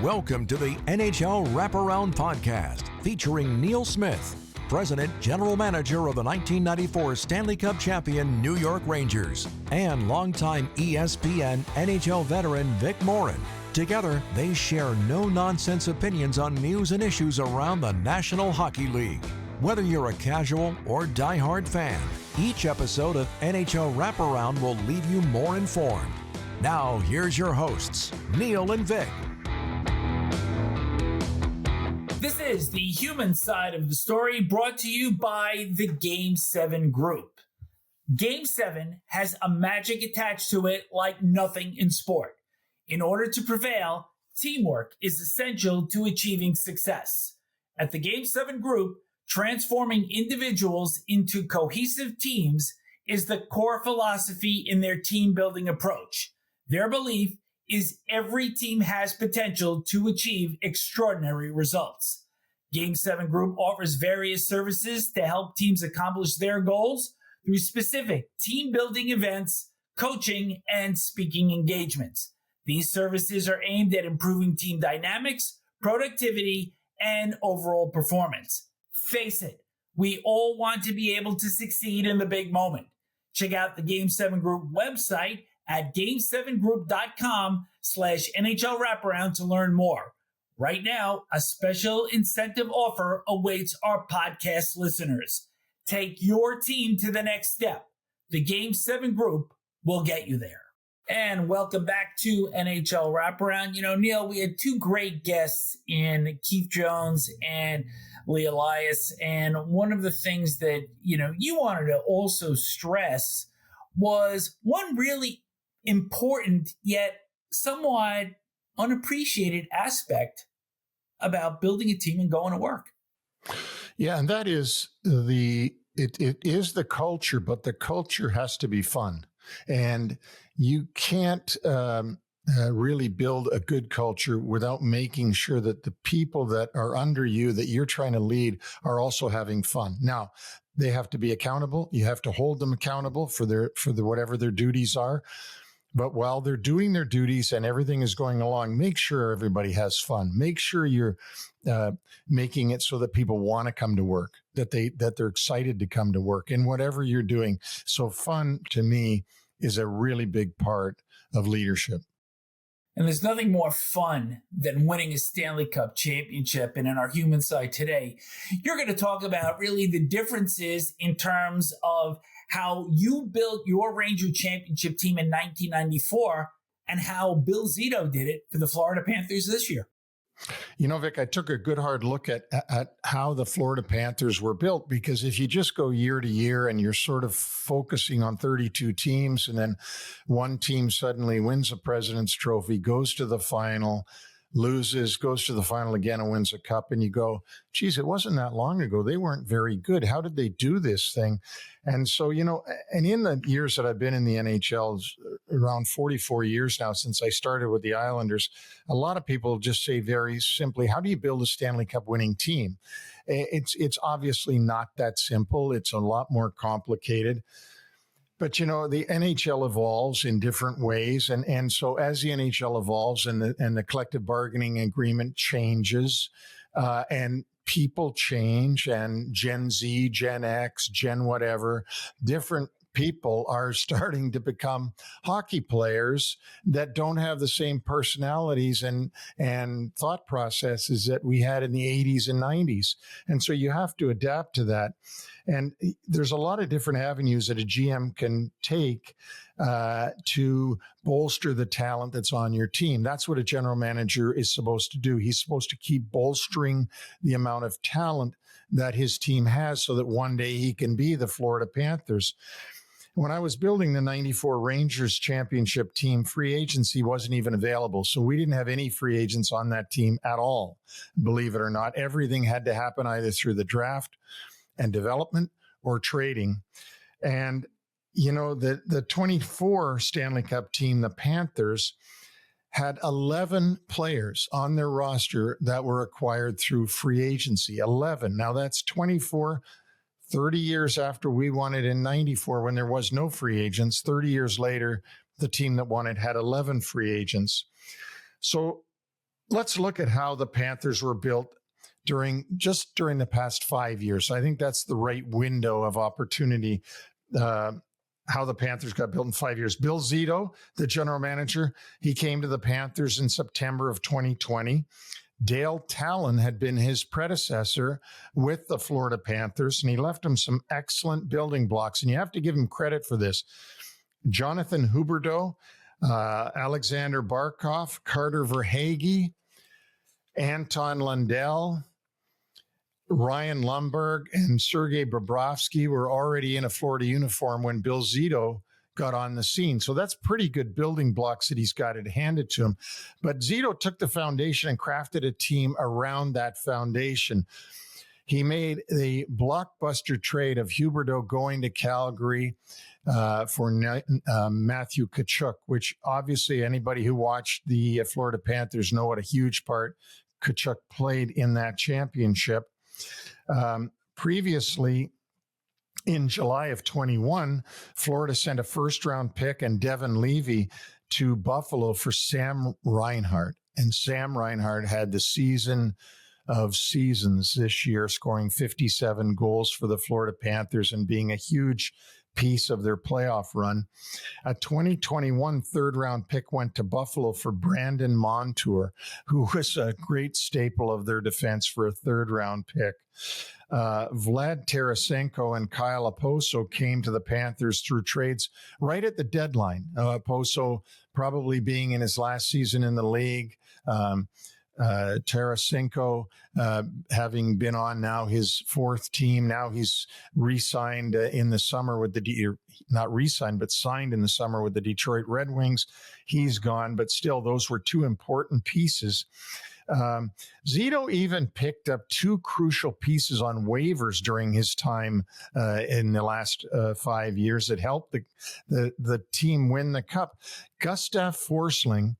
Welcome to the NHL Wraparound podcast featuring Neil Smith, President General Manager of the 1994 Stanley Cup champion New York Rangers, and longtime ESPN NHL veteran Vic Morin. Together, they share no-nonsense opinions on news and issues around the National Hockey League. Whether you're a casual or diehard fan, each episode of NHL Wraparound will leave you more informed. Now, here's your hosts, Neil and Vic. This is the human side of the story, brought to you by the Game 7 Group. Game 7 has a magic attached to it like nothing in sport. In order to prevail, teamwork is essential to achieving success. At the Game 7 Group, transforming individuals into cohesive teams is the core philosophy in their team-building approach. Their belief is every team has potential to achieve extraordinary results. Game 7 Group offers various services to help teams accomplish their goals through specific team-building events, coaching, and speaking engagements. These services are aimed at improving team dynamics, productivity, and overall performance. Face it, we all want to be able to succeed in the big moment. Check out the Game 7 Group website at game7group.com/NHL Wraparound to learn more. Right now, a special incentive offer awaits our podcast listeners. Take your team to the next step. The Game 7 Group will get you there. And welcome back to NHL Wraparound. You know, Neil, we had two great guests in Keith Jones and Lee Elias. And one of the things that, you wanted to also stress was one really important yet somewhat unappreciated aspect about building a team and going to work. Yeah, and that is it is the culture, but the culture has to be fun. And you can't really build a good culture without making sure that the people that are under you, that you're trying to lead, are also having fun. Now, they have to be accountable. You have to hold them accountable for whatever their duties are. But while they're doing their duties and everything is going along, make sure everybody has fun. Make sure you're making it so that people want to come to work, that they're excited to come to work in whatever you're doing. So fun, to me, is a really big part of leadership. And there's nothing more fun than winning a Stanley Cup championship. And in our human side today, you're going to talk about really the differences in terms of how you built your Ranger championship team in 1994 and how Bill Zito did it for the Florida Panthers this year. You know, Vic, I took a good hard look at how the Florida Panthers were built, because if you just go year to year and you're sort of focusing on 32 teams and then one team suddenly wins a President's Trophy, goes to the final, loses, goes to the final again and wins a cup, and you go, geez, it wasn't that long ago. They weren't very good. How did they do this thing? And so, and in the years that I've been in the NHL, around 44 years now since I started with the Islanders, a lot of people just say very simply, how do you build a Stanley Cup winning team? It's obviously not that simple. It's a lot more complicated. But, the NHL evolves in different ways. And so as the NHL evolves and the collective bargaining agreement changes, and people change, and Gen Z, Gen X, Gen whatever, different people are starting to become hockey players that don't have the same personalities and thought processes that we had in the 80s and 90s. And so you have to adapt to that. And there's a lot of different avenues that a GM can take to bolster the talent that's on your team. That's what a general manager is supposed to do. He's supposed to keep bolstering the amount of talent that his team has so that one day he can be the Florida Panthers. When I was building the 94 Rangers championship team, free agency wasn't even available. So we didn't have any free agents on that team at all. Believe it or not, everything had to happen either through the draft and development or trading. And, the 24 Stanley Cup team, the Panthers, had 11 players on their roster that were acquired through free agency. 11. Now that's 24 30 years after we won it in 94, when there was no free agents. 30 years later, the team that won it had 11 free agents. So let's look at how the Panthers were built during the past 5 years. I think that's the right window of opportunity. How the Panthers got built in 5 years. Bill Zito, the general manager, he came to the Panthers in September of 2020. Dale Talon had been his predecessor with the Florida Panthers, and he left him some excellent building blocks. And you have to give him credit for this. Jonathan Huberdeau, Alexander Barkov, Carter Verhaeghe, Anton Lundell, Ryan Lumberg, and Sergei Bobrovsky were already in a Florida uniform when Bill Zito got on the scene. So that's pretty good building blocks that he's got it handed to him. But Zito took the foundation and crafted a team around that foundation. He made the blockbuster trade of Huberdeau going to Calgary for Matthew Tkachuk, which obviously anybody who watched the Florida Panthers know what a huge part Tkachuk played in that championship. Previously, in July of 21, Florida sent a first-round pick and Devin Levy to Buffalo for Sam Reinhart. And Sam Reinhart had the season of seasons this year, scoring 57 goals for the Florida Panthers and being a huge piece of their playoff run. A 2021 third-round pick went to Buffalo for Brandon Montour, who was a great staple of their defense for a third-round pick. Vlad Tarasenko and Kyle Okposo came to the Panthers through trades right at the deadline. Okposo probably being in his last season in the league. Tarasenko having been on now his fourth team. Now he's re-signed in the summer with not re-signed, but signed in the summer with the Detroit Red Wings. He's gone, but still those were two important pieces. Zito even picked up two crucial pieces on waivers during his time in the last 5 years that helped the team win the cup. Gustav Forsling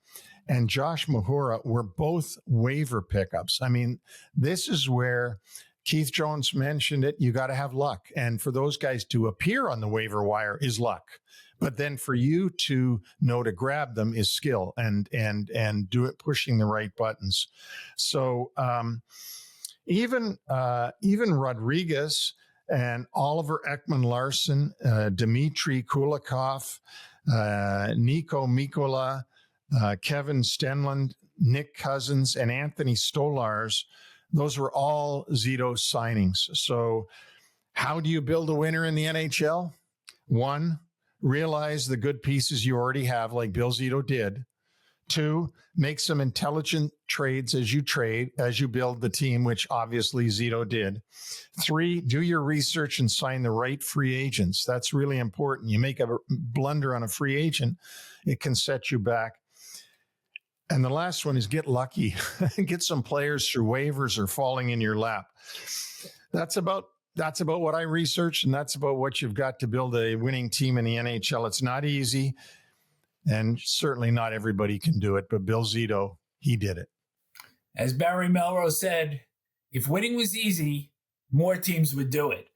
and Josh Mahura were both waiver pickups. I mean, this is where Keith Jones mentioned it. You got to have luck. And for those guys to appear on the waiver wire is luck. But then for you to know to grab them is skill and do it pushing the right buttons. So even Rodriguez and Oliver Ekman-Larsson, Dmitry Kulikov, Nico Mikkola, Kevin Stenlund, Nick Cousins, and Anthony Stolarz, those were all Zito signings. So how do you build a winner in the NHL? One, realize the good pieces you already have, like Bill Zito did. Two, make some intelligent trades as you build the team, which obviously Zito did. Three, do your research and sign the right free agents. That's really important. You make a blunder on a free agent, it can set you back. And the last one is get lucky. Get some players through waivers or falling in your lap. That's about what I researched, and that's about what you've got to build a winning team in the NHL. It's not easy, and certainly not everybody can do it, but Bill Zito, he did it. As Barry Melrose said, if winning was easy, more teams would do it.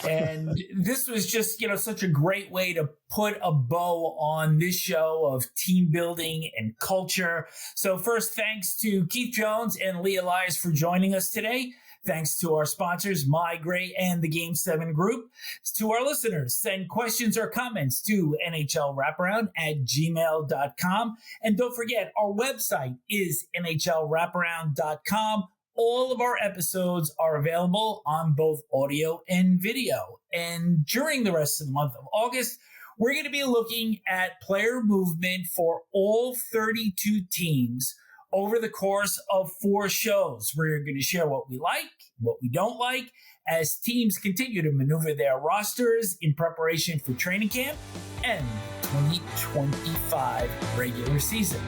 And this was just, such a great way to put a bow on this show of team building and culture. So first, thanks to Keith Jones and Lee Elias for joining us today. Thanks to our sponsors, MyGray and the Game 7 Group. To our listeners, send questions or comments to nhlwraparound@gmail.com. And don't forget, our website is nhlwraparound.com. All of our episodes are available on both audio and video. And during the rest of the month of August, we're going to be looking at player movement for all 32 teams over the course of 4 shows. We're going to share what we like, what we don't like, as teams continue to maneuver their rosters in preparation for training camp and 2025 regular season.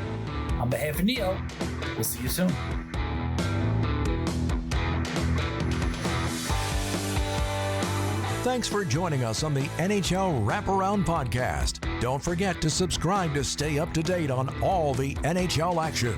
On behalf of Neil, we'll see you soon. Thanks for joining us on the NHL Wraparound podcast. Don't forget to subscribe to stay up to date on all the NHL action.